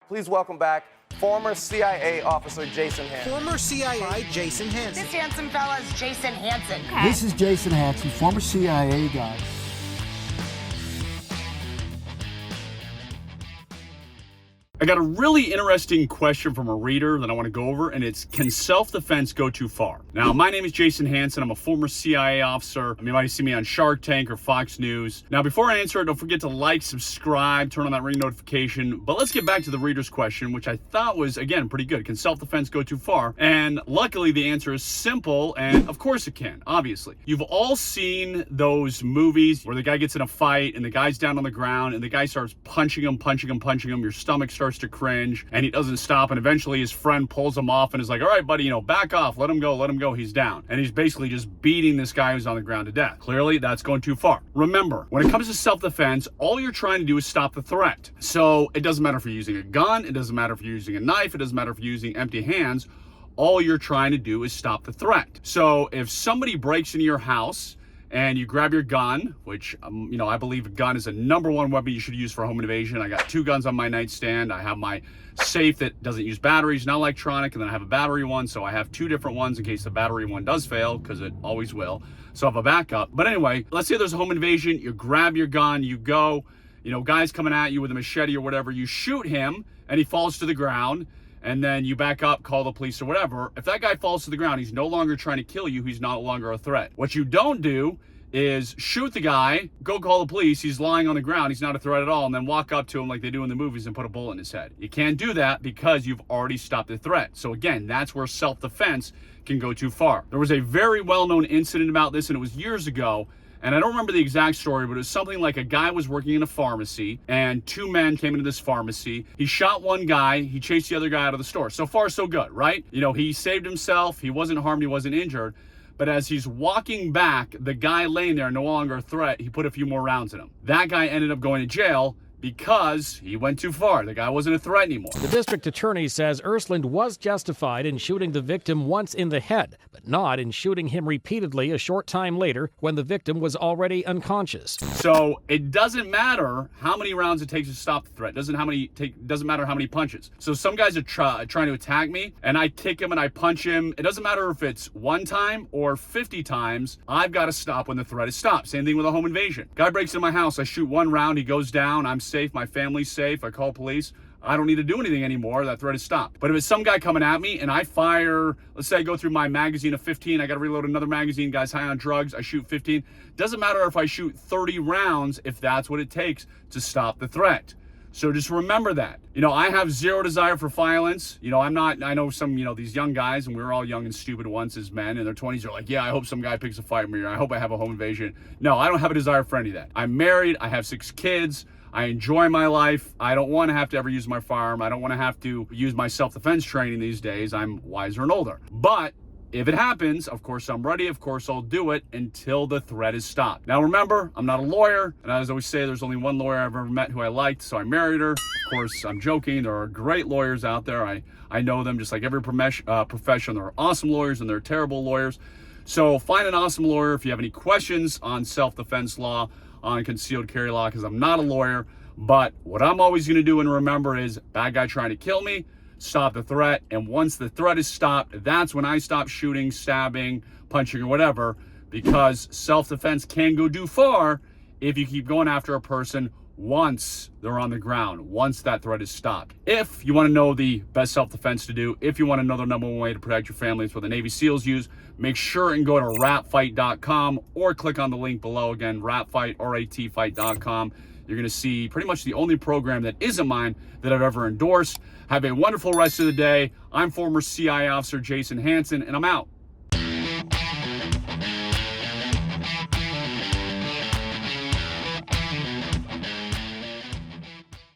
Please welcome back former CIA officer Jason Hanson. Former CIA Jason Hanson. This handsome fella is Jason Hanson. Okay. This is Jason Hanson, former CIA guy. I got a really interesting question from a reader that I want to go over, and it's, can self-defense go too far? Now, my name is Jason Hanson. I'm a former CIA officer. You might see me on Shark Tank or Fox News. Now, before I answer it, don't forget to like, subscribe, turn on that ring notification. But let's get back to the reader's question, which I thought was, again, pretty good. Can self-defense go too far? And luckily, the answer is simple, and of course it can, obviously. You've all seen those movies where the guy gets in a fight, and the guy's down on the ground, and the guy starts punching him. Your stomach starts to cringe, and he doesn't stop, and eventually his friend pulls him off and is like, all right, buddy, back off, let him go, he's down. And he's basically just beating this guy who's on the ground to death. Clearly, that's going too far. Remember, when it comes to self-defense, all you're trying to do is stop the threat. So it doesn't matter if you're using a gun, it doesn't matter if you're using a knife, it doesn't matter if you're using empty hands. All you're trying to do is stop the threat. So if somebody breaks into your house and you grab your gun, which, I believe a gun is the #1 weapon you should use for home invasion. I got 2 guns on my nightstand. I have my safe that doesn't use batteries, not electronic, and then I have a battery one. So I have 2 different ones in case the battery one does fail, because it always will. So I have a backup. But anyway, let's say there's a home invasion. You grab your gun, you go, guy's coming at you with a machete or whatever. You shoot him and he falls to the ground. And then you back up, call the police or whatever. If that guy falls to the ground, he's no longer trying to kill you. He's no longer a threat. What you don't do is shoot the guy, go call the police, he's lying on the ground, he's not a threat at all, and then walk up to him like they do in the movies and put a bullet in his head. You can't do that because you've already stopped the threat. So again, that's where self-defense can go too far. There was a very well-known incident about this, and it was years ago. And I don't remember the exact story, but it was something like a guy was working in a pharmacy and 2 men came into this pharmacy. He shot one guy, he chased the other guy out of the store. So far, so good, right? He saved himself, he wasn't harmed, he wasn't injured. But as he's walking back, the guy laying there, no longer a threat, he put a few more rounds in him. That guy ended up going to jail because he went too far. The guy wasn't a threat anymore. The district attorney says Ersland was justified in shooting the victim once in the head, but not in shooting him repeatedly a short time later when the victim was already unconscious. So it doesn't matter how many rounds it takes to stop the threat. Doesn't matter how many punches. So some guys are trying to attack me, and I kick him and I punch him. It doesn't matter if it's 1 time or 50 times. I've got to stop when the threat is stopped. Same thing with a home invasion. Guy breaks into my house. I shoot 1 round. He goes down. I'm safe, my family's safe, I call police, I don't need to do anything anymore, that threat is stopped. But if it's some guy coming at me and I fire, let's say I go through my magazine of 15, I gotta reload another magazine, guy's high on drugs, I shoot 15, doesn't matter if I shoot 30 rounds if that's what it takes to stop the threat. So just remember that. I have zero desire for violence. I know some, these young guys, and we were all young and stupid once as men, in their 20s are like, yeah, I hope some guy picks a fight with me, or I hope I have a home invasion. No, I don't have a desire for any of that. I'm married, I have 6 kids, I enjoy my life. I don't want to have to ever use my firearm. I don't want to have to use my self-defense training these days. I'm wiser and older. But if it happens, of course I'm ready. Of course I'll do it until the threat is stopped. Now remember, I'm not a lawyer. And as I always say, there's only one lawyer I've ever met who I liked, so I married her. Of course, I'm joking. There are great lawyers out there. I know them just like every profession. There are awesome lawyers and there are terrible lawyers. So find an awesome lawyer if you have any questions on self-defense law, on concealed carry law, because I'm not a lawyer. But what I'm always going to do and remember is bad guy trying to kill me, stop the threat, and once the threat is stopped, that's when I stop shooting, stabbing, punching, or whatever, because self-defense can go too far if you keep going after a person once they're on the ground, once that threat is stopped. If you want to know the best self-defense to do, if you want to know the #1 way to protect your family, it's what the Navy SEALs use, make sure and go to ratfight.com or click on the link below. Again, ratfight, ratfight.com. You're going to see pretty much the only program that isn't mine that I've ever endorsed. Have a wonderful rest of the day. I'm former CIA officer Jason Hanson, and I'm out.